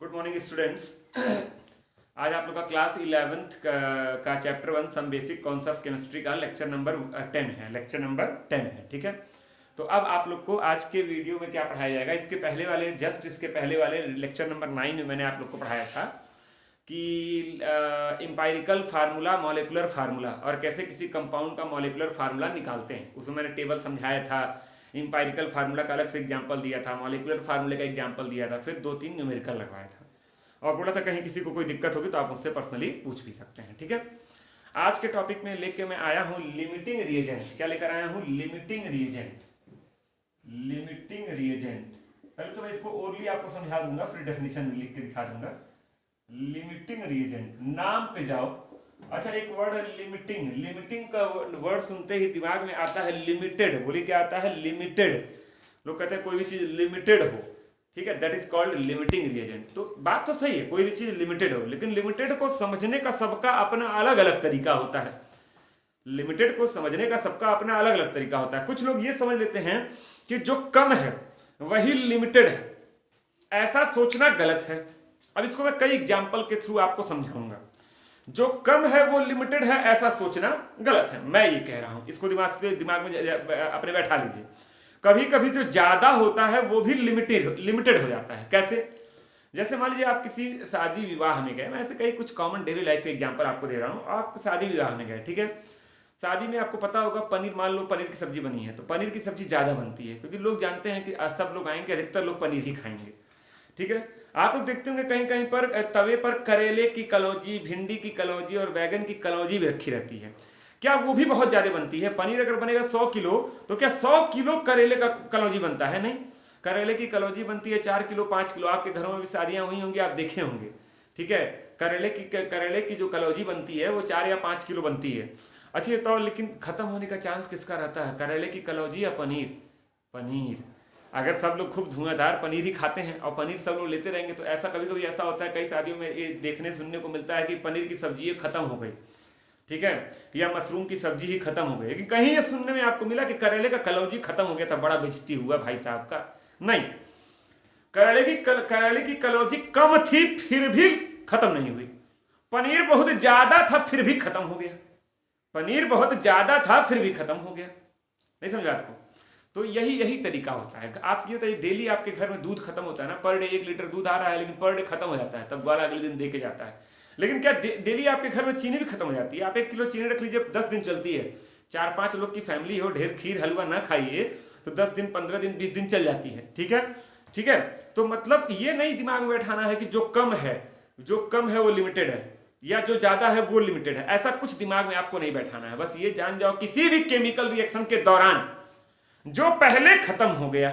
Good morning students. आज आप लोग का क्लास 11th का chapter 1 some basic concept chemistry का लेक्चर नंबर 10 है। ठीक है, तो अब आप लोग को आज के वीडियो में क्या पढ़ाया जाएगा, इसके पहले वाले लेक्चर नंबर 9 में मैंने आप लोग को पढ़ाया था कि इंपायरिकल फार्मूला, मॉलिक्यूलर फार्मूला और कैसे किसी कंपाउंड का मॉलिक्यूलर फार्मूला निकालते हैं। उसमें मैंने टेबल समझाया था, इंपायरिकल फार्मूला का अलग से एग्जाम्पल दिया था, मॉलिक्यूलर फार्मूले का एग्जाम्पल दिया था, फिर 2-3 न्यूमेरिकल लगवाया था और बोला था कहीं किसी को कोई दिक्कत होगी तो आप मुझसे पर्सनली पूछ भी सकते हैं। ठीक है, आज के टॉपिक में लेके मैं आया हूं लिमिटिंग रिएजेंट। क्या लेकर आया हूं? Limiting reagent. लिमिटिंग रिएजेंट पहले तो मैं इसको ओरली आपको समझा दूंगा, फिर डेफिनेशन लिख के दिखा दूंगा। लिमिटिंग रिएजेंट, नाम पे जाओ। अच्छा, एक वर्ड है लिमिटिंग। लिमिटिंग का वर्ड सुनते ही दिमाग में आता है लिमिटेड। बोलिए क्या आता है? लिमिटेड। लोग कहते हैं कोई भी चीज लिमिटेड हो, ठीक है, that is called limiting reagent. तो बात तो सही है, कोई भी चीज लिमिटेड हो, लेकिन लिमिटेड को समझने का सबका अपना अलग अलग तरीका होता है। लिमिटेड को समझने का सबका अपना अलग अलग तरीका होता है। कुछ लोग ये समझ लेते हैं कि जो कम है वही लिमिटेड है। ऐसा सोचना गलत है। अब इसको मैं कई एग्जाम्पल के थ्रू आपको समझाऊंगा। जो कम है वो लिमिटेड है, ऐसा सोचना गलत है। मैं ये कह रहा हूं, इसको दिमाग में अपने बैठा लीजिए। कभी कभी जो ज्यादा होता है वो भी लिमिटेड हो जाता है। कैसे? जैसे मान लीजिए आप किसी शादी विवाह में गए। मैं ऐसे कई कुछ कॉमन डेली लाइफ के एग्जांपल आपको दे रहा हूं। आप शादी विवाह में गए, ठीक है। शादी में आपको पता होगा पनीर, मान लो पनीर की सब्जी बनी है तो पनीर की सब्जी ज्यादा बनती है क्योंकि लोग जानते हैं कि सब लोग आएंगे, अधिकतर लोग पनीर ही खाएंगे। ठीक है, आप लोग देखते होंगे कहीं कहीं पर तवे पर करेले की कलौजी, भिंडी की कलौजी और बैगन की कलौजी भी रखी रहती है। क्या वो भी बहुत ज्यादा बनती है? पनीर अगर बनेगा 100 किलो तो क्या 100 किलो करेले का कलौजी बनता है? नहीं, करेले की कलौजी बनती है 4 किलो, 5 किलो। आपके घरों में भी शादियां हुई होंगी, आप देखे होंगे। ठीक है, करेले की जो कलौजी बनती है वो 4 या 5 किलो बनती है। अच्छा, तो लेकिन खत्म होने का चांस किसका रहता है? करेले की कलौजी या पनीर? पनीर। अगर सब लोग खूब धुआंधार पनीर ही खाते हैं और पनीर सब लोग लेते रहेंगे तो ऐसा कभी कभी ऐसा होता है, कई शादियों में ये देखने सुनने को मिलता है कि पनीर की सब्जी खत्म हो गई, ठीक है, या मशरूम की सब्जी ही खत्म हो गई। लेकिन कहीं ये सुनने में आपको मिला कि करेले का कलौजी खत्म हो गया था, बड़ा बेइज्जती हुआ भाई साहब का। नहीं, करेले की कलौजी कम थी फिर भी खत्म नहीं हुई। पनीर बहुत ज्यादा था फिर भी खत्म हो गया। पनीर बहुत ज्यादा था फिर भी खत्म हो गया। नहीं समझा आपको? तो यही यही तरीका होता है। आप ये बताइए, डेली आपके घर में दूध खत्म होता है ना, पर डे 1 लीटर दूध आ रहा है लेकिन पर डे खत्म हो जाता है, तब वाला अगले दिन दे के जाता है। लेकिन क्या डेली आपके घर में चीनी भी खत्म हो जाती है? आप 1 किलो चीनी रख लीजिए, 10 दिन चलती है। 4-5 लोग की फैमिली हो, ढेर खीर हलवा ना खाइए तो 10 दिन, 15 दिन, 20 दिन चल जाती है। ठीक है, ठीक है। तो मतलब ये नहीं दिमाग में बैठाना है कि जो कम है वो लिमिटेड है या जो ज्यादा है वो लिमिटेड है। ऐसा कुछ दिमाग में आपको नहीं बैठाना है। बस ये जान जाओ किसी भी केमिकल रिएक्शन के दौरान जो पहले खत्म हो गया,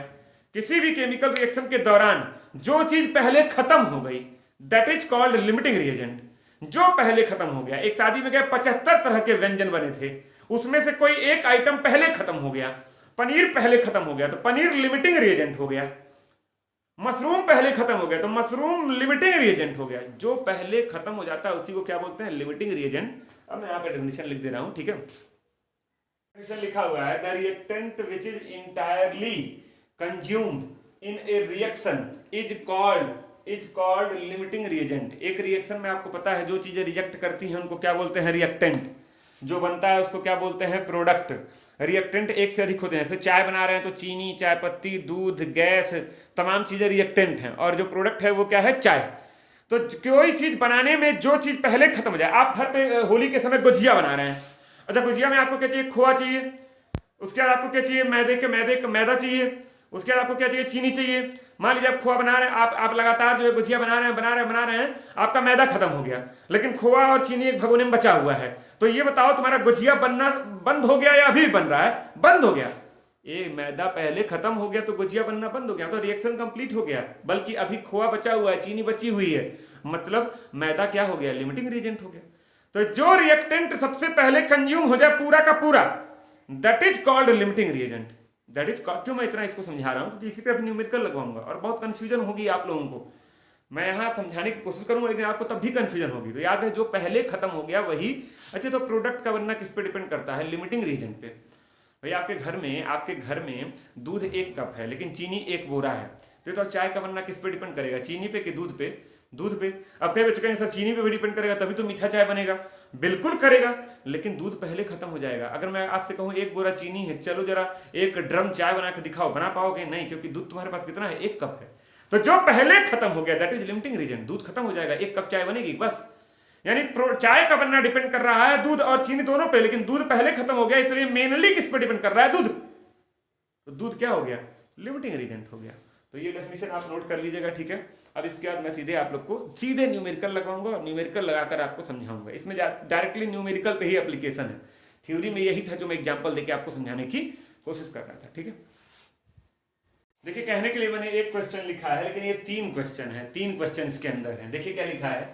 किसी भी केमिकल रिएक्शन के दौरान जो चीज पहले खत्म हो गई, that is called limiting reagent. जो पहले खत्म हो गया, एक शादी में गए 75 तरह के व्यंजन बने थे, उसमें से कोई एक आइटम पहले खत्म हो गया, पनीर पहले खत्म हो गया तो पनीर लिमिटिंग रिएजेंट हो गया। मशरूम पहले खत्म हो गया तो मशरूम लिमिटिंग रिएजेंट हो गया। जो पहले खत्म हो जाता है उसी को क्या बोलते हैं? Limiting reagent. अब मैं यहाँ पे डेफिनेशन लिख दे रहा हूं, ठीक है। लिखा हुआ है the reactant which is entirely consumed in A reaction is called limiting reagent. एक रिएक्शन में आपको पता है जो चीजें रिएक्ट करती हैं उनको क्या बोलते हैं? रिएक्टेंट। जो बनता है उसको क्या बोलते हैं? प्रोडक्ट। रिएक्टेंट एक से अधिक होते हैं। जैसे चाय बना रहे हैं तो चीनी, चाय पत्ती, दूध, गैस, तमाम चीजें रिएक्टेंट हैं और जो प्रोडक्ट है वो क्या है? चाय। तो कोई चीज बनाने में जो चीज पहले खत्म हो जाए, आप घर पे होली के समय गुजिया बना रहे हैं। अच्छा, गुजिया में आपको क्या चाहिए? खोआ चाहिए। उसके बाद आपको क्या चाहिए? मैदा चाहिए। उसके बाद आपको क्या चाहिए? चीनी चाहिए। मान लीजिए आप खोआ बना रहे हैं, आप लगातार जो है गुजिया बना रहे हैं, आपका मैदा खत्म हो गया लेकिन खोआ और चीनी एक भगोने में बचा हुआ है। तो ये बताओ तुम्हारा गुजिया बनना बंद हो गया या अभी भी बन रहा है? बंद हो गया। ये मैदा पहले खत्म हो गया तो गुजिया बनना बंद हो गया, तो रिएक्शन कंप्लीट हो गया। बल्कि अभी खोआ बचा हुआ है, चीनी बची हुई है, मतलब मैदा क्या हो गया? लिमिटिंग रिएजेंट हो गया। तो जो रिएक्टेंट सबसे पहले कंज्यूम हो जाए पूरा का पूरा, that is called limiting reagent. That is called. क्यों मैं इतना इसको समझा रहा हूं? क्योंकि इसी पे अभी न्यूमेरिकल लगवाऊंगा और बहुत कंफ्यूजन होगी आप लोगों को। मैं यहां समझाने की कोशिश करूंगा लेकिन आपको तब भी कंफ्यूजन होगी। तो याद है, जो पहले खत्म हो गया वही। अच्छा, तो प्रोडक्ट का बनना किस पे डिपेंड करता है? लिमिटिंग रिएजेंट पे। भाई आपके घर में दूध 1 कप है लेकिन चीनी 1 बोरा है, तो चाय का बनना किस पे डिपेंड करेगा? चीनी पे कि दूध पे? दूध पे। अब कई बच्चे कहेंगे सर चीनी पे भी डिपेंड करेगा तभी तो मीठा चाय बनेगा। बिल्कुल करेगा, लेकिन दूध पहले खत्म हो जाएगा। अगर मैं आपसे कहूँ एक बोरा चीनी है, चलो जरा एक ड्रम चाय बना के दिखाओ, बना पाओगे? नहीं, क्योंकि दूध तुम्हारे पास कितना है, 1 कप है। तो जो पहले खत्म हो गया दैट इज लिमिटिंग रीजन। दूध खत्म हो जाएगा, 1 कप चाय बनेगी बस। यानी चाय का बनना डिपेंड कर रहा है दूध और चीनी दोनों पे, लेकिन दूध पहले खत्म हो गया, इसलिए मेनली किस पे डिपेंड कर रहा है, दूध। तो दूध क्या हो गया, लिमिटिंग रीजेंट हो गया। तो ये डेफिनेशन आप नोट कर लीजिएगा, ठीक है। अब इसके बाद मैं सीधे आप लोग को सीधे न्यूमेरिकल लगाऊंगा और न्यूमेरिकल लगाकर आपको समझाऊंगा। इसमें डायरेक्टली न्यूमेरिकल पे ही एप्लीकेशन है, थ्योरी में यही था जो मैं एग्जांपल देके आपको समझाने की कोशिश कर रहा था, ठीक है। देखिए कहने के लिए मैंने एक क्वेश्चन लिखा है, लेकिन ये 3 क्वेश्चन है, 3 क्वेश्चन इसके अंदर है। देखिए क्या लिखा है,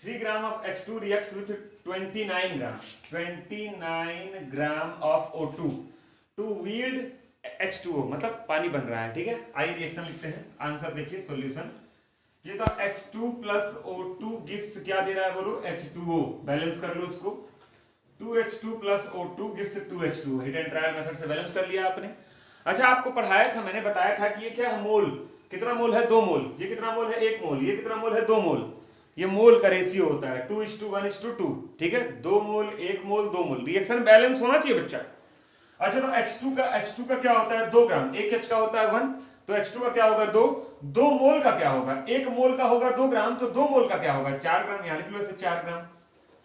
3 gram of H2 reacts with 29 gram of O2 to yield H2O, मतलब पानी बन रहा है, ठीक है। आइए रिएक्शन लिखते हैं, आंसर देखिए सॉल्यूशन। ये था H2 प्लस O2 गिव्स क्या दे रहा है बोलो, H2O। बैलेंस कर लो इसको, 2H2 plus O2 gives 2H2O। Hit and trial method से बैलेंस कर लिया आपने। अच्छा आपको पढ़ाया था, मैंने बताया था कि ये क्या है, मोल। कितना मोल है, 2 मोल। ये कितना मोल है, 1 मोल। ये कितना मोल है, 2 मोल। ये मोल का रेशियो होता है 2:1:2, ठीक है। 2 मोल 1 मोल 2 मोल, रिएक्शन बैलेंस होना चाहिए बच्चा। अच्छा तो H2 का क्या होता है, 2 ग्राम। 1 H का होता है 1, तो H2 का क्या होगा 2। 2 मोल का क्या होगा, 1 मोल का होगा 2 ग्राम, तो 2 मोल का क्या होगा 4 ग्राम। यहां लिख लो इसे 4 ग्राम,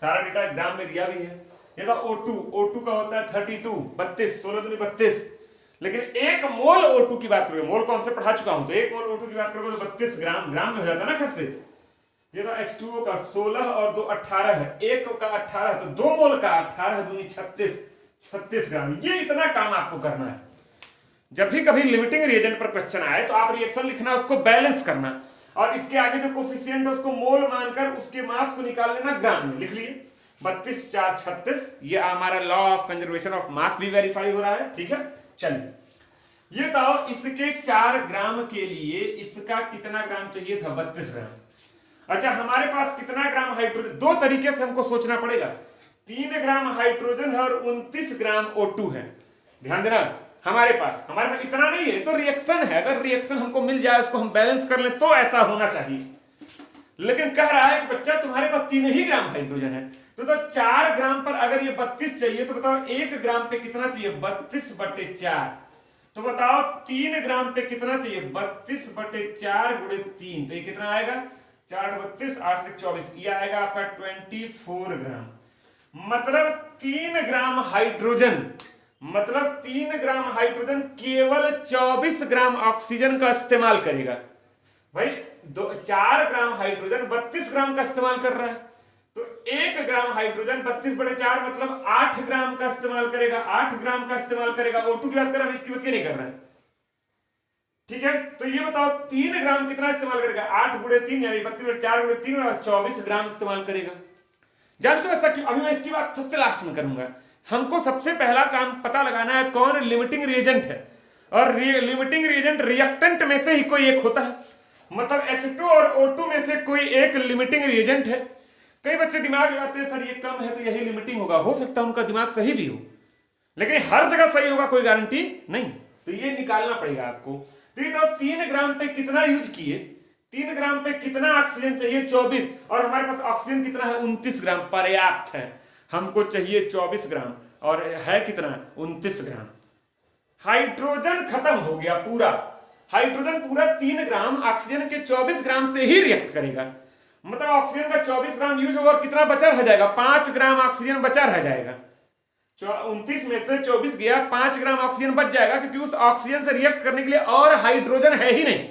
सारा डेटा ग्राम में दिया भी है। ये था O2 का होता है 32, 32, 16 दूनी 32। लेकिन 1 मोल O2 की बात करोगे, मोल कौन से पढ़ा चुका हूं, तो 1 मोल O2 की बात करोगे तो 32 ग्राम, ग्राम में हो जाता है ना खर्च से। ये तो H2O का 16 और 2 18 है, 1 का 18, तो 2 मोल का 18 दूनी 36 ग्राम। ये इतना काम आपको करना है। जब भी कभी लिमिटिंग रिएजेंट पर क्वेश्चन आए तो आप रिएक्शन लिखना, उसको बैलेंस करना, और इसके आगे जो कोफिशिएंट है उसको मोल मानकर उसके मास को निकाल लेना ग्राम में। लिख लिए 32 4 36। ये हमारा law of conservation of mass भी वेरीफाई हो रहा है, ठीक है। चलिए ये बताओ, इसके 4 ग्राम के लिए इसका कितना ग्राम चाहिए था, 32 ग्राम। अच्छा हमारे पास कितना ग्राम हाइड्रोजन, 2 तरीके से हमको सोचना पड़ेगा। 3 ग्राम हाइड्रोजन है और 29 ग्राम O2 है। ध्यान देना, हमारे पास इतना नहीं है, तो रिएक्शन है। अगर रिएक्शन हमको मिल जाए, उसको हम बैलेंस कर ले, तो ऐसा होना चाहिए। लेकिन कह रहा है कि बच्चा तुम्हारे पास 3 ही ग्राम हाइड्रोजन है, तो 4 ग्राम पर अगर ये 32 चाहिए, तो बताओ 1 ग्राम पे कितना चाहिए, 32/4। तो बताओ 3 ग्राम पे कितना चाहिए, 32/4 × 3, तो ये कितना आएगा, 4 32 8 से 24, ये आएगा आपका 24 ग्राम। मतलब 3 ग्राम हाइड्रोजन केवल 24 ग्राम ऑक्सीजन का इस्तेमाल करेगा। भाई 4 ग्राम हाइड्रोजन 32 ग्राम का इस्तेमाल कर रहा है, तो 1 ग्राम हाइड्रोजन 32/4 मतलब 8 ग्राम का इस्तेमाल करेगा। 8 ग्राम का इस्तेमाल करेगा। O2 की बात कर रहा है, इसकी बात नहीं कर रहा है, ठीक है। तो ये बताओ 3 ग्राम कितना इस्तेमाल करेगा, 8 × 3 यानी 32/4 × 3 24 ग्राम इस्तेमाल करेगा। जानते हो ऐसा क्यों, अभी मैं इसकी बात सबसे लास्ट में करूंगा। हमको सबसे पहला काम पता लगाना है कौन लिमिटिंग रिएजेंट है, और लिमिटिंग रिएजेंट रिएक्टेंट में से ही कोई एक होता है। मतलब H2 और O2 में से कोई एक लिमिटिंग रिएजेंट है। कई बच्चे दिमाग लगाते हैं सर ये कम है तो यही लिमिटिंग होगा, हो सकता है उनका दिमाग सही भी हो, लेकिन हर जगह सही होगा कोई गारंटी नहीं, तो ये निकालना पड़ेगा आपको। तो ये तो 3 ग्राम पे कितना यूज किए, 3 ग्राम पे कितना ऑक्सीजन चाहिए, 24, और हमारे पास ऑक्सीजन कितना है, 29 ग्राम, पर्याप्त है। हमको चाहिए 24 ग्राम और है कितना, 29 ग्राम। हाइड्रोजन खत्म हो गया पूरा, हाइड्रोजन पूरा 3 ग्राम ऑक्सीजन के 24 ग्राम से ही रिएक्ट करेगा। मतलब ऑक्सीजन का 24 ग्राम यूज होगा और कितना बचा रह जाएगा, 5 ग्राम ऑक्सीजन बचा रह जाएगा। 29 में से 24 गया, 5 ग्राम ऑक्सीजन बच जाएगा, क्योंकि उस ऑक्सीजन से रिएक्ट करने के लिए और हाइड्रोजन है ही नहीं।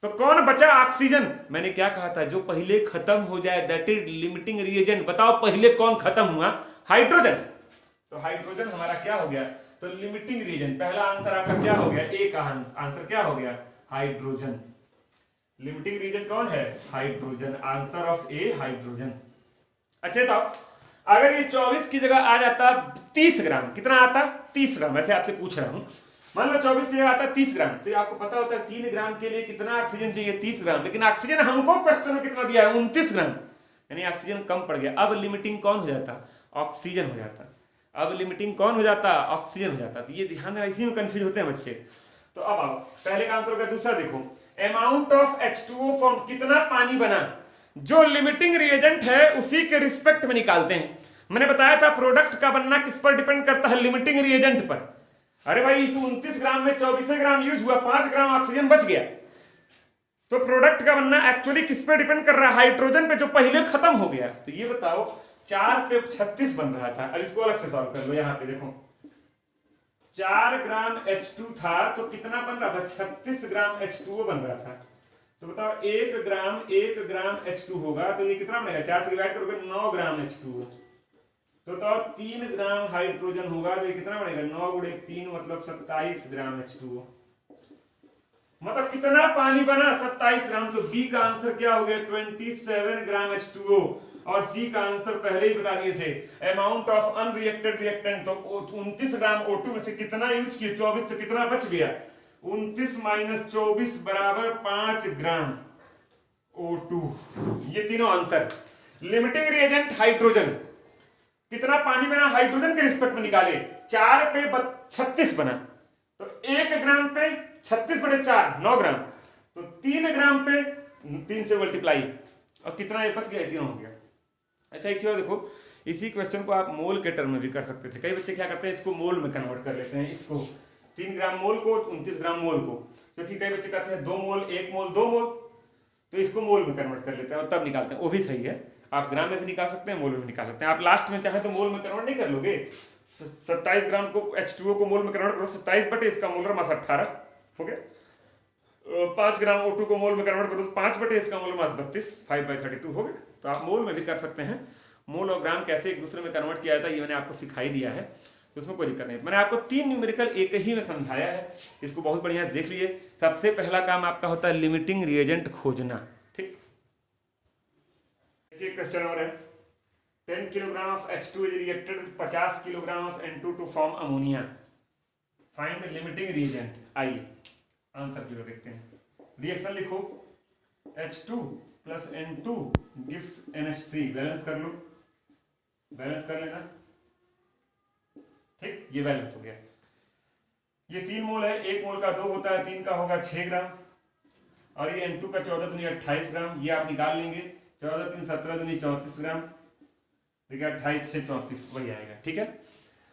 तो कौन बचा, ऑक्सीजन। मैंने क्या कहा था, जो पहले खत्म हो जाए दैट इज लिमिटिंग रिएजेंट। बताओ पहले कौन खत्म हुआ, हाइड्रोजन। तो हाइड्रोजन हमारा क्या हो गया, तो लिमिटिंग रिएजेंट। पहला आंसर आपका क्या हो गया, ए का आंसर क्या हो गया, हाइड्रोजन। लिमिटिंग रिएजेंट कौन है, hydrogen. Answer of A hydrogen. अच्छा तो अगर ये 24 की जगह आ जाता 30 ग्राम, कितना आता, 30 ग्राम, वैसे आपसे पूछ रहा हूं, मान लो 24 की जगह आता 30 ग्राम, तो आपको पता होता है 3 ग्राम के लिए कितना ऑक्सीजन चाहिए, 30 ग्राम। लेकिन ऑक्सीजन हमको क्वेश्चन में कितना दिया है, 29 ग्राम, यानी ऑक्सीजन कम पड़ गया। अब लिमिटिंग कौन हो जाता, ऑक्सीजन हो जाता। अब लिमिटिंग कौन हो जाता, ऑक्सीजन हो जाता। तो ये ध्यान देना, इसी में कंफ्यूज होते हैं बच्चे। तो अब आओ पहले का आंसर हो गया। दूसरा देखो, अमाउंट ऑफ H2O फॉर्म, कितना पानी बना, जो लिमिटिंग रिएजेंट है उसी के रिस्पेक्ट में निकालते हैं। मैंने बताया था प्रोडक्ट का बनना किस पर डिपेंड करता है, लिमिटिंग रिएजेंट पर। अरे भाई इस 29 ग्राम में 24 ग्राम यूज हुआ, 5 ग्राम ऑक्सीजन बच गया, तो प्रोडक्ट का बनना एक्चुअली किस पे डिपेंड कर रहा है, हाइड्रोजन पे, जो पहले खत्म हो गया। तो ये बताओ 4 पे 36 बन रहा था। अब इसको अलग से सॉल्व कर लो। यहां पे देखो 4 ग्राम H2 था तो कितना बन रहा था, 36 ग्राम H2O बन रहा था। तो बताओ 1 ग्राम H2 होगा तो ये कितना बनेगा, 4 से डिवाइड करोगे 9 ग्राम H2O। तो बताओ 3 ग्राम हाइड्रोजन होगा तो ये कितना बनेगा, 9 गुणे 3 मतलब 27 ग्राम H2O। मतलब कितना पानी बना, 27 ग्राम। तो बी का आंसर क्या हो गया, 27 ग्राम H2O। और सी का आंसर पहले ही बता दिए थे, अमाउंट ऑफ अनरिएक्टेड रिएक्टेंट। तो 29 ग्राम O2 में से कितना यूज किए, 24, तो कितना बच गया, 29 माइनस 24 बराबर 5 ग्राम O2। ये तीनों आंसर। लिमिटिंग रिएजेंट हाइड्रोजन, कितना पानी बना हाइड्रोजन के रिस्पेक्ट में निकाले, 4 पे 36 बना, तो 1 ग्राम पे 36 बटे 4 9 ग्राम, तो 3 ग्राम पे 3 से मल्टीप्लाई, और कितना ये बच गया, तीनों हो गया। अच्छा एक देखो, इसी क्वेश्चन को आप मोल के टर्म में भी कर सकते थे। कई बच्चे क्या करते हैं, इसको मोल में कन्वर्ट कर लेते हैं, इसको 3 ग्राम मोल को 29 ग्राम मोल को, क्योंकि कई बच्चे कहते हैं 2 मोल 1 मोल 2 मोल, तो इसको मोल में कन्वर्ट कर लेते हैं और तब निकालते हैं। वो भी सही है, आप ग्राम में भी निकाल सकते हैं, मोल में भी निकाल सकते हैं। आप लास्ट में चाहे तो मोल में कन्वर्ट नहीं कर लोगे, 27 ग्राम को H2O को मोल में कन्वर्ट करो, 27 बटे इसका मोलर मास 18 हो गया। 5 ग्राम O2 को मोल में कन्वर्ट करो, 5 बटे इसका मोलर मास 32, 5/32 हो गया। तो आप मोल में भी कर सकते हैं। मोल और ग्राम कैसे एक दूसरे में कन्वर्ट किया जाता है ये मैंने आपको सिखाई दिया है, तो उसमें कोई दिक्कत नहीं। मैंने आपको 3 न्यूमेरिकल एक ही में समझाया है, इसको बहुत बढ़िया देख लिए। सबसे पहला काम आपका होता है लिमिटिंग रिएजेंट खोजना, ठीक। देखिए क्वेश्चन और है, 10 kilogram of H2 is reacted with 50 kilogram of N2 to form ammonia, find the limiting reagent. आइए आंसर की ओर देखते हैं। रिएक्शन लिखो, H2 plus N2 gives NH3, balance कर लो, बैलेंस कर लेना, ठीक। ये बैलेंस हो गया। ये 3 मोल है, 1 मोल का 2 होता है, 3 का होगा 6 ग्राम, और ये N2 का 14 दूनी 28 ग्राम, ये आप निकाल लेंगे, 14 3 17 दूनी 34 ग्राम, देखिए 28 6 34 वही आएगा, ठीक है।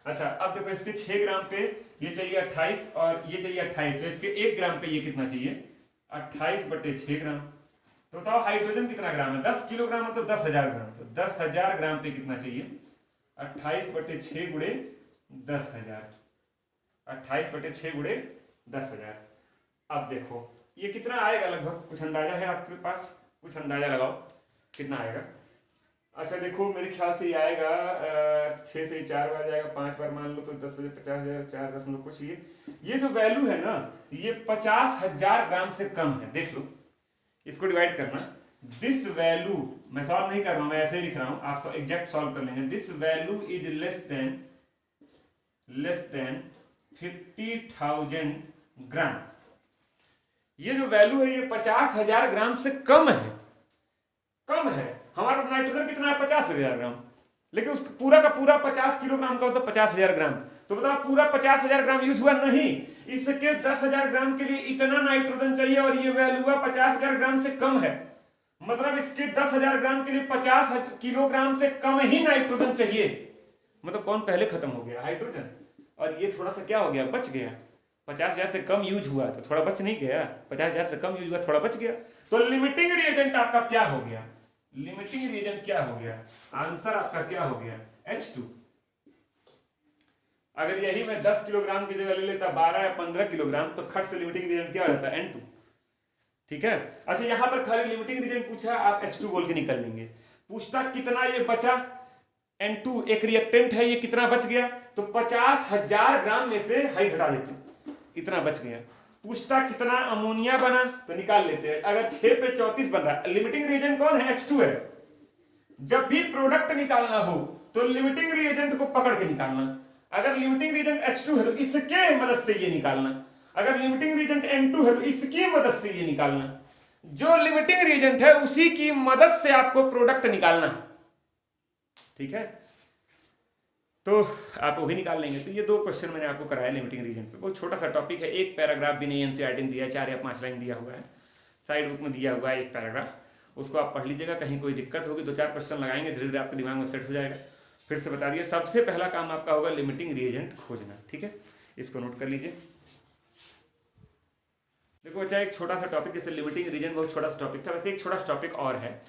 अच्छा अब देखो इसके 6 ग्राम पे ये चाहिए 28 और ये चाहिए 28, तो इसके 1 ग्राम पे ये कितना चाहिए, 28 बटे 6 ग्राम। तो बताओ हाइड्रोजन कितना ग्राम है, 10 किलोग्राम मतलब 10,000 ग्राम, तो 10,000 ग्राम पे कितना चाहिए, 28 बटे 6 गुणे 10,000, 28 बटे 6 गुणे 10,000। अब देखो ये कितना आएगा, लगभग कुछ अंदाजा है आपके पास, कुछ अंदाजा लगाओ कितना आएगा। अच्छा देखो मेरे ख्याल से ये आएगा 6 से 4 बार जाएगा, 5 बार मान लो तो 10 बजे 50,000, 4 दशमलव कुछ, ये जो वैल्यू है ना ये 50,000 ग्राम से कम है। देख लो इसको डिवाइड करना, दिस वैल्यू, मैं सॉल्व नहीं कर रहा हूं, मैं ऐसे ही लिख रहा हूं, आप एग्जैक्ट सॉल्व कर लेंगे। This value is less than 50,000 ग्राम। ये जो वैल्यू है ये 50,000 ग्राम से कम है, कम है। हमारा नाइट्रोजन कितना है, 50,000 ग्राम, लेकिन उसका पूरा का पूरा 50 किलोग्राम का होता है 50,000 ग्राम। तो बताओ पूरा 50,000 ग्राम यूज हुआ नहीं, इसके 10,000 ग्राम के लिए इतना नाइट्रोजन चाहिए, और ये वैल्यू 50,000 ग्राम से कम है, मतलब इसके 10,000 ग्राम के लिए 50 किलोग्राम से कम ही नाइट्रोजन चाहिए। मतलब कौन पहले खत्म हो गया, हाइड्रोजन, और ये थोड़ा सा क्या हो गया, बच गया। 50,000 से कम यूज हुआ तो थोड़ा बच नहीं गया, 50,000 से कम यूज हुआ थोड़ा बच गया। तो लिमिटिंग रिएजेंट आपका क्या हो गया, लिमिटिंग रिएजेंट क्या हो गया, आंसर आपका क्या हो गया, H2। अगर यही मैं 10 किलोग्राम की जगह ले लेता 12 या 15 किलोग्राम, तो खट से लिमिटिंग रिएजेंट क्या हो जाता है, N2, ठीक है। अच्छा यहां पर खाली लिमिटिंग रिएजेंट पूछा, आप H2 बोल के निकल लेंगे। पूछता कितना ये बचा, N2 एक रिएक्टेंट है, ये कितना बच गया, तो 50,000 ग्राम में से हाई घटा देते, इतना बच गया। पूछता कितना अमोनिया बना, तो निकाल लेते हैं। अगर 6 पे 34 बन रहा है, लिमिटिंग रिएजेंट कौन है, H2 है। जब भी प्रोडक्ट निकालना हो तो लिमिटिंग रिएजेंट को पकड़ के निकालना। अगर लिमिटिंग रिएजेंट H2 है तो इसके मदद से ये निकालना, अगर लिमिटिंग रिएजेंट N2 है तो इसकी मदद से ये निकालना। जो लिमिटिंग रिएजेंट है उसी की मदद से आपको प्रोडक्ट निकालना, ठीक है। तो आप वो भी निकाल लेंगे। तो ये 2 क्वेश्चन मैंने आपको कराया लिमिटिंग रीजन पे। बहुत छोटा सा टॉपिक है, एक पैराग्राफ भी नहीं एनसीईआरटी ने दिया, 4 या 5 लाइन दिया हुआ है, साइड बुक में दिया हुआ है एक पैराग्राफ, उसको आप पढ़ लीजिएगा। कहीं कोई दिक्कत होगी 2-4 क्वेश्चन लगाएंगे, धीरे धीरे आपके दिमाग में सेट हो जाएगा। फिर से बता दिए, सबसे पहला काम आपका होगा लिमिटिंग रिएजेंट खोजना, ठीक है, इसको नोट कर लीजिए। देखो बच्चा, एक छोटा सा टॉपिक, जैसे लिमिटिंग रीजन बहुत छोटा सा टॉपिक था, वैसे एक छोटा सा टॉपिक और है।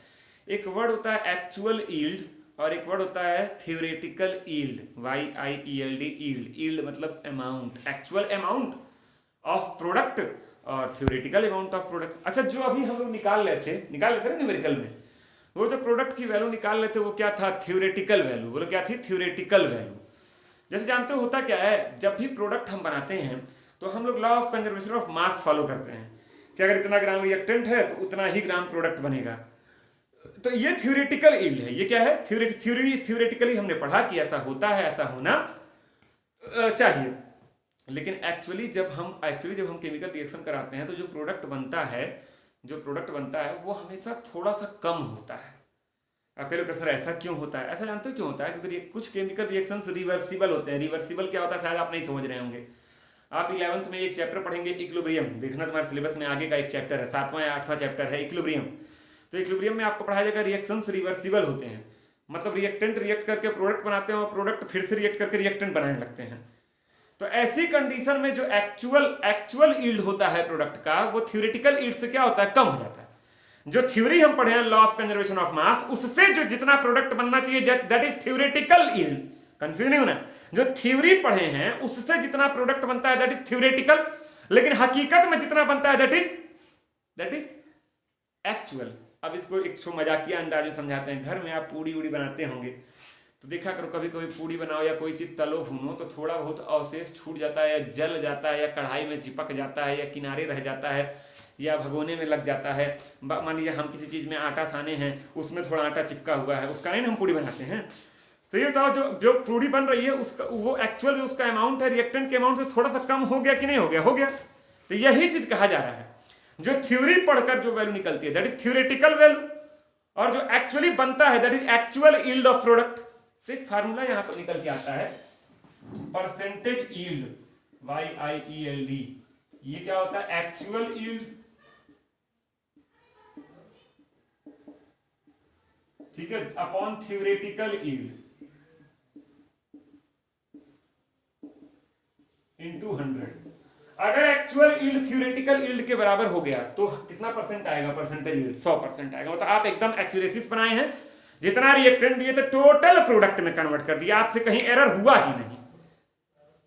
एक वर्ड होता है एक्चुअल यील्ड और एक वर्ड होता है theoretical yield, YIELD, yield. Yield मतलब amount, actual amount of product और थ्योरेटिकल अमाउंट ऑफ प्रोडक्ट। अच्छा, जो अभी हम लोग निकाल रहे थे ना न्यूमेरिकल में, वो जो प्रोडक्ट की वैल्यू निकाल रहे थे वो क्या था? Theoretical value. बोलो क्या थी? Theoretical value. जैसे जानते हो होता क्या है, जब भी प्रोडक्ट हम बनाते हैं तो हम लोग law of conservation of mass follow करते हैं कि अगर इतना ग्राम रिएक्टेंट है तो उतना ही ग्राम प्रोडक्ट बनेगा। तो ये थ्योरेटिकल यील्ड है। ये क्या है? थ्योरेटिकली हमने पढ़ा कि ऐसा होता है, ऐसा होना चाहिए। लेकिन एक्चुअली जब हम केमिकल रिएक्शन कराते हैं तो जो प्रोडक्ट बनता है वो हमेशा थोड़ा सा कम होता है। आप कह लो सर ऐसा क्यों होता है? ऐसा जानते हो क्यों होता है? क्योंकि कुछ केमिकल रिएक्शंस रिवर्सिबल होते हैं। रिवर्सिबल क्या होता है शायद आप नहीं समझ रहे होंगे। आप 11th में एक चैप्टर पढ़ेंगे इक्विलिब्रियम, देखना तुम्हारे सिलेबस में आगे का एक चैप्टर है, 7वां या 8वां चैप्टर है इक्विलिब्रियम। तो इक्विलिब्रियम में आपको पढ़ाया जाएगा रिएक्शंस रिवर्सिबल होते हैं, मतलब रिएक्टेंट रिएक्ट करके प्रोडक्ट बनाते हैं और प्रोडक्ट फिर से रिएक्ट करके रिएक्टेंट बनाने लगते हैं। तो ऐसी कंडीशन में जो एक्चुअल यील्ड होता है प्रोडक्ट का, वो थ्योरेटिकल यील्ड से क्या होता है? कम हो जाता है। जो थ्योरी हम पढ़े हैं law of conservation of mass, उससे जो जितना प्रोडक्ट बनना चाहिए that is theoretical yield. Confuse नहीं होना, जो थ्योरी पढ़े हैं उससे जितना प्रोडक्ट बनता है दैट इज थ्योरेटिकल, लेकिन हकीकत में जितना बनता है दैट इज एक्चुअल। अब इसको एक मजाकिया अंदाज में समझाते हैं। घर में आप पूड़ी उड़ी बनाते होंगे तो देखा करो, कभी कभी पूड़ी बनाओ या कोई चीज तलो भूनो तो थोड़ा बहुत अवशेष छूट जाता है, या जल जाता है, या कढ़ाई में चिपक जाता है, या किनारे रह जाता है, या भगोने में लग जाता है। मान लीजिए हम किसी चीज में आटा साने हैं, उसमें थोड़ा आटा चिपका हुआ है, उसका नहीं हम पूड़ी बनाते हैं। तो ये बताओ जो पूड़ी बन रही है उसका वो एक्चुअल उसका अमाउंट है रिएक्टेंट के अमाउंट से थोड़ा सा कम हो गया कि नहीं हो गया? हो गया। तो यही चीज कहा जा रहा है, जो थ्योरी पढ़कर जो वैल्यू निकलती है दैट इज थ्योरेटिकल वैल्यू, और जो एक्चुअली बनता है that is actual yield of product. तो एक फार्मूला यहां पर निकल के आता है, परसेंटेज यील्ड, YIELD। ये क्या होता है? एक्चुअल यील्ड, ठीक है, अपॉन थ्योरेटिकल यील्ड इनटू 100। अगर एक्चुअल यील्ड थ्योरेटिकल यील्ड के बराबर हो गया तो कितना परसेंट आएगा? परसेंटेज यील्ड 100% आएगा। मतलब आप एकदम एक्यूरेसी बनाए हैं, जितना रिएक्टेंट दिए थे टोटल प्रोडक्ट में कन्वर्ट कर दिया, आपसे कहीं एरर हुआ ही नहीं।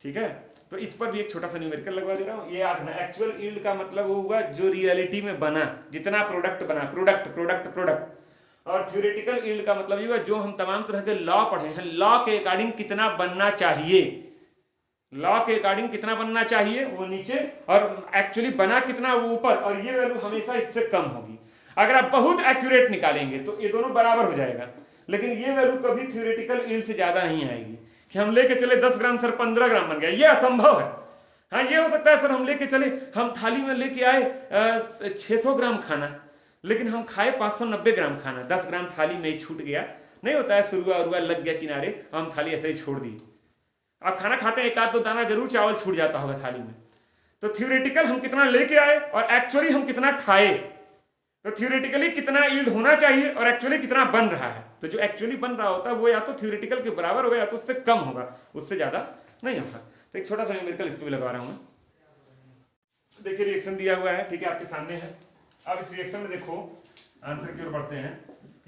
ठीक है, तो इस पर भी एक छोटा सा न्यूमेरिकल लगवा दे रहा हूं। ये याद रखना, एक्चुअल यील्ड का मतलब वो हुआ जो रियलिटी में बना, जितना प्रोडक्ट बना, प्रोडक्ट। और थ्योरेटिकल यील्ड का मतलब ये हुआ जो हम तमाम तरह के लॉ पढ़े हैं, लॉ के अकॉर्डिंग कितना बनना चाहिए, लॉ के अकॉर्डिंग कितना बनना चाहिए वो नीचे, और एक्चुअली बना कितना वो ऊपर, और ये वैल्यू हमेशा इससे कम होगी। अगर आप बहुत एक्यूरेट निकालेंगे तो ये दोनों बराबर हो जाएगा, लेकिन ये वैल्यू कभी थ्योरेटिकल यील्ड से ज्यादा नहीं आएगी कि हम लेके चले 10 ग्राम सर 15 ग्राम बन गया, ये असंभव है। हाँ, ये हो सकता है सर हम लेके चले, हम थाली में लेके आए 600 ग्राम खाना, लेकिन हम खाए 590 ग्राम खाना, 10 ग्राम थाली में ही छूट गया। नहीं होता है, सुरुआ उरुआ लग गया किनारे, हम थाली ऐसे ही छोड़ दी। आप खाना खाते हैं, एक आध दो दाना जरूर चावल छूट जाता होगा थाली में। तो थ्योरेटिकल हम कितना लेके आए और एक्चुअली हम कितना खाए, तो थ्योरेटिकली कितना यील्ड होना चाहिए और एक्चुअली कितना बन रहा है। तो जो एक्चुअली बन रहा होता है वो या तो थ्योरेटिकल के बराबर होगा या तो उससे कम होगा, उससे ज्यादा नहीं होगा। तो एक छोटा सा न्यूमेरिकल इसको भी लगवा रहा हूं। देखिए रिएक्शन दिया हुआ है, ठीक है, आपके सामने है। अब इस रिएक्शन में देखो, आंसर की ओर बढ़ते हैं।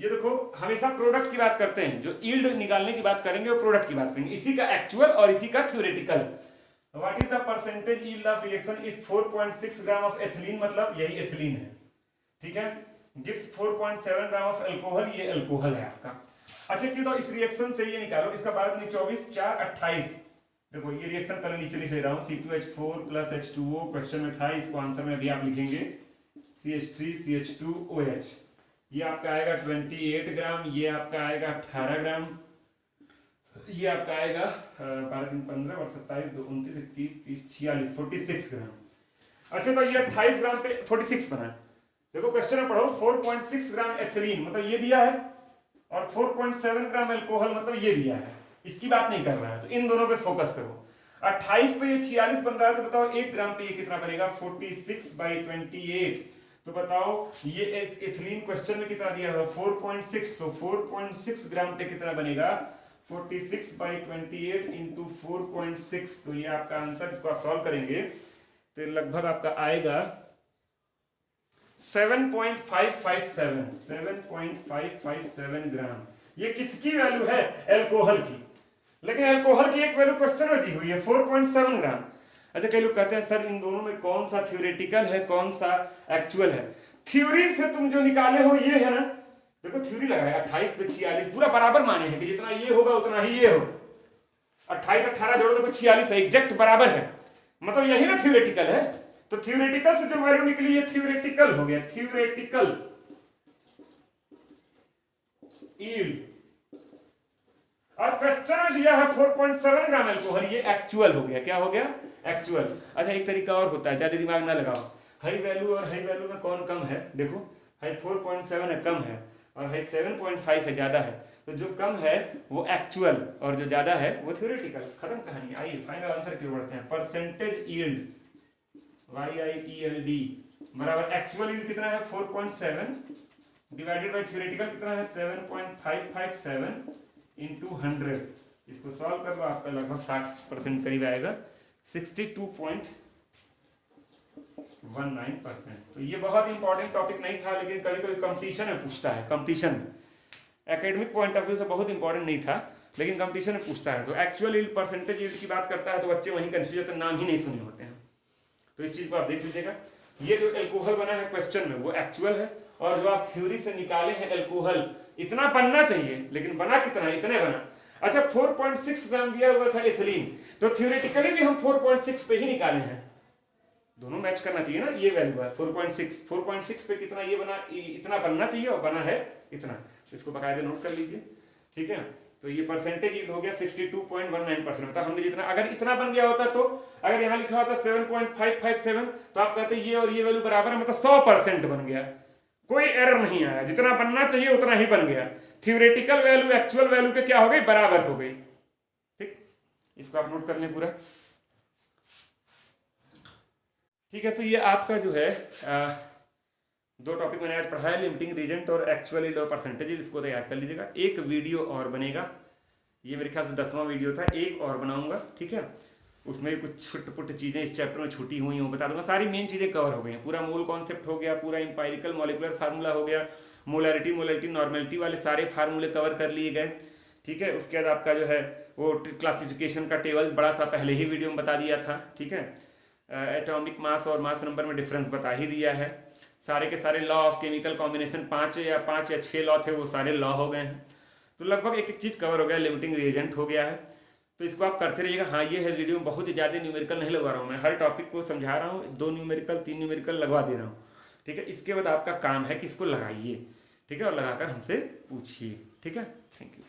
ये देखो, हमेशा प्रोडक्ट की बात करते हैं, जो यील्ड निकालने की बात करेंगे वो प्रोडक्ट की बात करेंगे, इसी का एक्चुअल और इसी का theoretical. What is the percentage yield of reaction if 4.6 gram of ethylene, मतलब यही एथिलीन है, ठीक है, गिव्स 4.7 ग्राम ऑफ अल्कोहल, ये अल्कोहल है आपका। अच्छा चलिए, तो इस रिएक्शन से ये निकालो, इसका 12 24 4 28। देखो ये रिएक्शन पहले नीचे लिख ले रहा हूं, C2H4 प्लस H2O क्वेश्चन में था, इसको आंसर में भी आप लिखेंगे CH3 CH2OH। ये आपका आएगा 28 ग्राम, ये आपका आएगा 18 ग्राम, ये आपका आएगा 12 3 15 और 27 2 29 31 30 46 46 ग्राम। अच्छा, तो ये 28 ग्राम पे 46 बना। देखो क्वेश्चन में पढ़ो, 4.6 ग्राम एथिलीन मतलब ये दिया है, और 4.7 ग्राम अल्कोहल मतलब ये दिया है। इसकी बात नहीं कर रहा है, तो इन दोनों पे फोकस करो। 28 पे ये 46 बन रहा है, तो बताओ 1 ग्राम पे ये कितना बनेगा, 46/28। तो बताओ ये एथिलीन क्वेश्चन में कितना दिया हुआ, 4.6, तो 4.6 ग्राम पे कितना बनेगा, 46/28 इंटू 4.6। तो ये आपका आंसर, इसको आप सॉल्व करेंगे तो लगभग आपका आएगा 7.557 ग्राम। ये किसकी वैल्यू है, एल्कोहल की, लेकिन एल्कोहल की एक वैल्यू क्वेश्चन में दी हुई है 4.7 ग्राम। अच्छा, कई लोग कहते हैं सर इन दोनों में कौन सा थ्योरेटिकल है कौन सा एक्चुअल है। थ्योरी से तुम जो निकाले हो ये है ना, देखो थ्योरी लगाया 28 पे 46 पूरा बराबर माने हैं कि जितना ये होगा उतना ही ये हो। 28 18 जोड़ो तो 46 है, एग्जैक्ट बराबर है, मतलब यही ना थ्योरेटिकल है। तो थ्योरेटिकल से जो वैल्यू निकली ये थ्योरेटिकल हो गया, थ्योरेटिकल यील्ड। और क्वेश्चन में दिया है 4.7 ग्राम एल्कोहल, ये एक्चुअल हो गया, क्या हो गया, एक्चुअल। अच्छा, एक तरीका और होता है, ज्यादा दिमाग ना लगाओ, हाई वैल्यू और हाई वैल्यू में कौन कम है, देखो हाई 4.7 है कम है, और हाई 7.5 है ज्यादा है, तो जो कम है वो एक्चुअल और जो ज्यादा है वो थ्योरेटिकल। खत्म कहानी। आइए फाइनल आंसर की ओर बढ़ते हैं। परसेंटेज यील्ड YIELD बराबर एक्चुअल यील्ड कितना है 4.7 डिवाइडेड बाय थ्योरेटिकल कितना है 7.557 इंटू 100। इसको सॉल्व कर लो, आपका लगभग 60% करीब आएगा, 62.19%। तो ये बहुत इंपॉर्टेंट टॉपिक नहीं था, लेकिन कभी कभी कंपटीशन में पूछता है, कंपटीशन में एकेडमिक पॉइंट ऑफ व्यू से बहुत इंपॉर्टेंट नहीं था, लेकिन कंपटीशन में पूछता है। तो एक्चुअल यील्ड परसेंटेज यील्ड की बात करता है तो बच्चे वहीं कंफ्यूज होते हैं, नाम ही नहीं सुने होते हैं। तो इस चीज को आप देख लीजिएगा, ये जो एल्कोहल बना है क्वेश्चन में वो एक्चुअल है, और जो आप थ्योरी से निकाले हैं एल्कोहल इतना बनना चाहिए, लेकिन बना कितना, इतने बना। अच्छा, 4.6 ग्राम दिया हुआ था एथिलीन, तो थ्योरेटिकली भी हम 4.6 पे ही निकाले हैं, दोनों मैच करना चाहिए ना। ये वैल्यू है 4.6 पे कितना ये बना, इतना बनना चाहिए और बना है इतना। तो इसको बकायदे नोट कर लीजिए, ठीक है। तो ये परसेंटेज यील्ड हो गया 62.19%। मतलब हमने जितना, अगर इतना बन गया होता तो अगर यहाँ लिखा होता 7.557 तो आप कहते ये और ये वैल्यू बराबर है, मतलब 100% बन गया, कोई एरर नहीं आया, जितना बनना चाहिए उतना ही बन गया। थ्योरेटिकल वैल्यू एक्चुअल वैल्यू के क्या हो गई, बराबर हो गई। ठीक, इसको आप नोट कर लें पूरा, ठीक है। तो ये आपका जो है दो टॉपिक मैंने आज पढ़ाया, लिमिटिंग रीजेंट और एक्चुअल यील्ड और परसेंटेज यील्ड, इसको तैयार कर लीजिएगा। एक वीडियो और बनेगा, ये मेरे ख्याल से 10वां वीडियो था, एक और बनाऊंगा, ठीक है। उसमें कुछ छुट-पुट चीज़ें इस चैप्टर में छूटी हुई हैं वो बता दूंगा। सारी मेन चीज़ें कवर हो गई हैं, पूरा मूल कॉन्सेप्ट हो गया, पूरा इंपायरिकल मॉलिकुलर फार्मूला हो गया, मोलैरिटी नॉर्मेलिटी वाले सारे फार्मूले कवर कर लिए गए, ठीक है। उसके बाद आपका जो है वो क्लासिफिकेशन का टेबल बड़ा सा पहले ही वीडियो में बता दिया था, ठीक है। एटॉमिक मास और मास नंबर में डिफरेंस बता ही दिया है। सारे के सारे लॉ ऑफ केमिकल कॉम्बिनेशन 5 या 6 लॉ थे, वो सारे लॉ हो गए हैं। तो लगभग एक एक चीज़ कवर हो गया, लिमिटिंग रिएजेंट हो गया है। तो इसको आप करते रहिएगा। हाँ, ये है वीडियो में बहुत ही ज़्यादा न्यूमेरिकल नहीं लगवा रहा हूँ मैं, हर टॉपिक को समझा रहा हूँ, 2 न्यूमेरिकल 3 न्यूमेरिकल लगवा दे रहा हूँ, ठीक है। इसके बाद आपका काम है कि इसको लगाइए, ठीक है, और लगाकर हमसे पूछिए, ठीक है। Thank you.